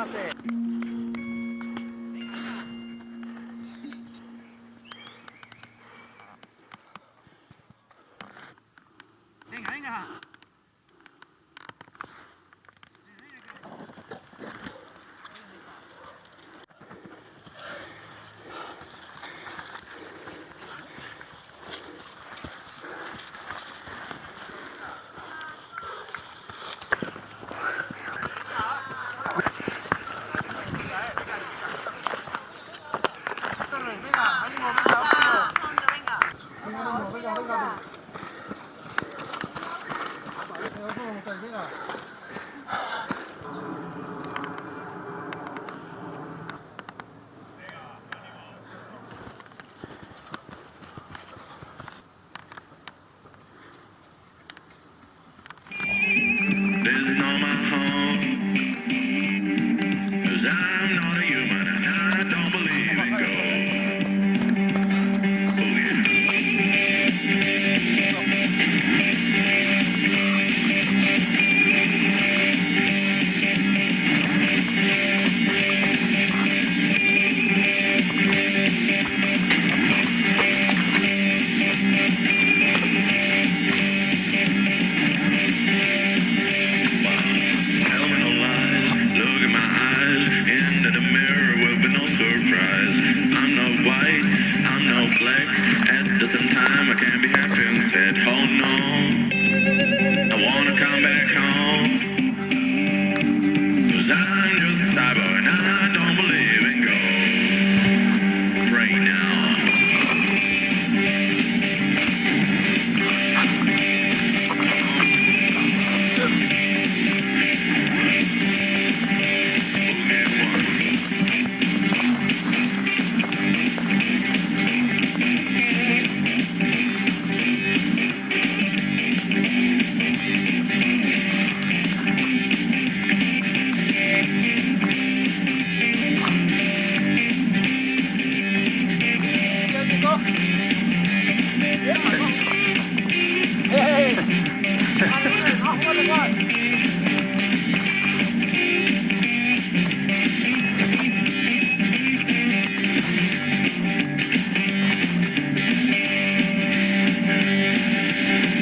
pase. Venga, venga. This is not my home, 'cause I'm not a human and I don't believe in God. Oh yeah. Tell me no lies, look in my eyes, into the mirror will be no surprise. I'm not white, I'm not black, at the same time I can't be happy and sad. Oh no, I wanna come back home, 'cause I'm just a cyber and I don't believe in God. Pray now.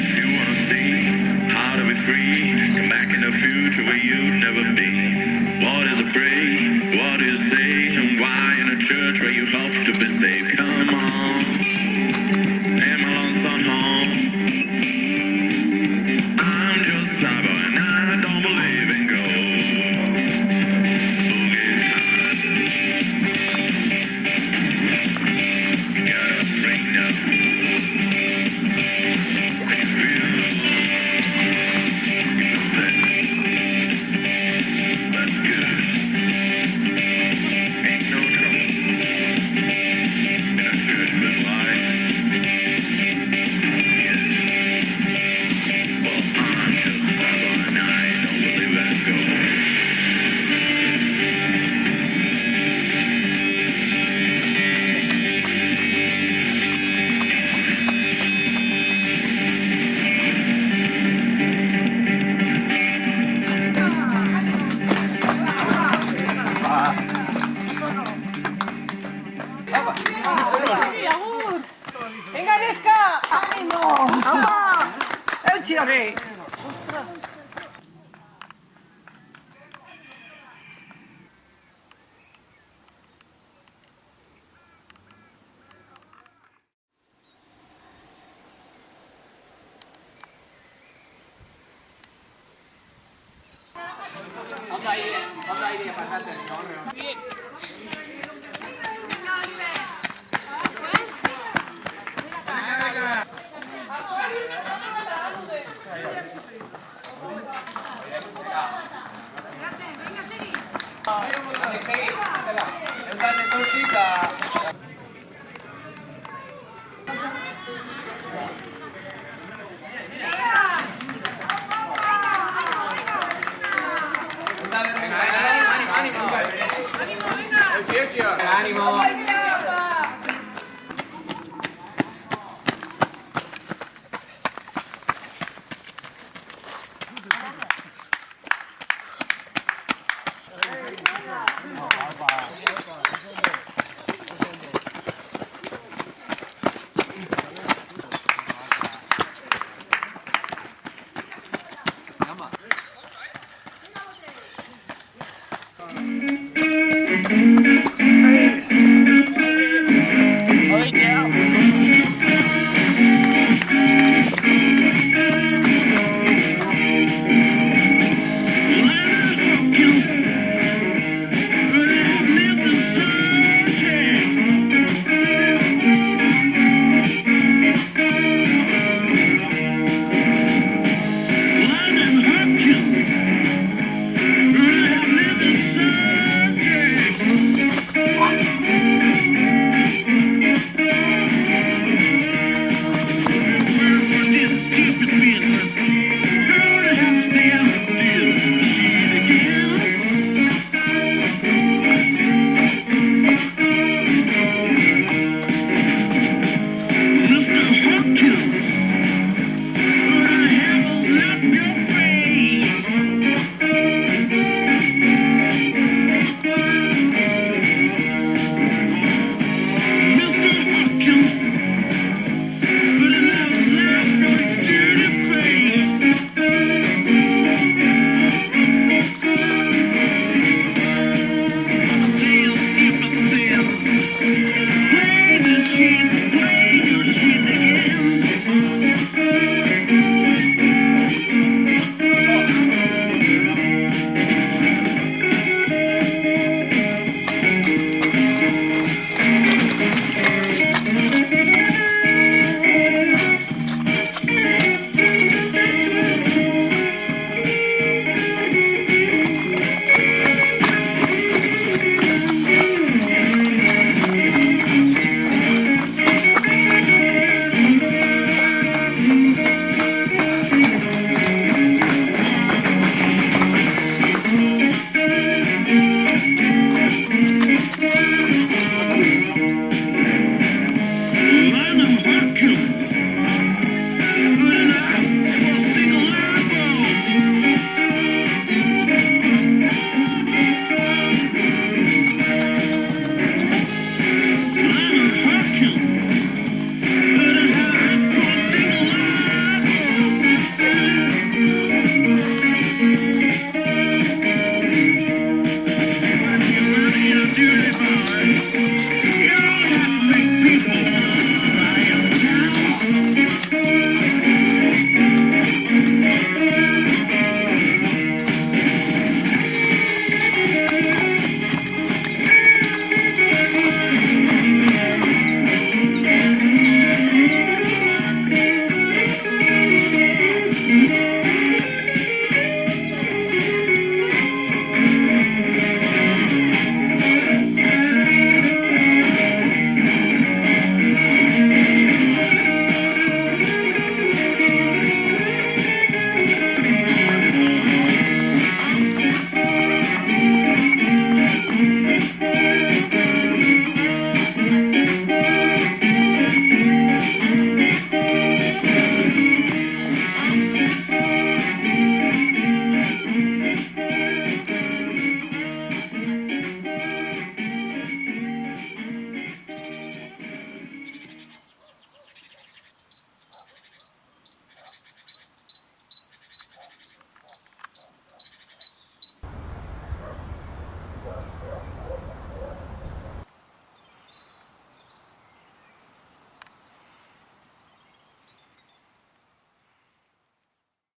If you wanna see how to be free, come back in the future where you'd never be. What is a pray? What do you say? And why in a church where you hope to be saved? Come on, am I lost on home? I'm just cyber and I don't believe in gold. Boogie time. You gotta pray now. Venga, Nesca! ¡Ánimo! ¡Vamos! ¡Échale!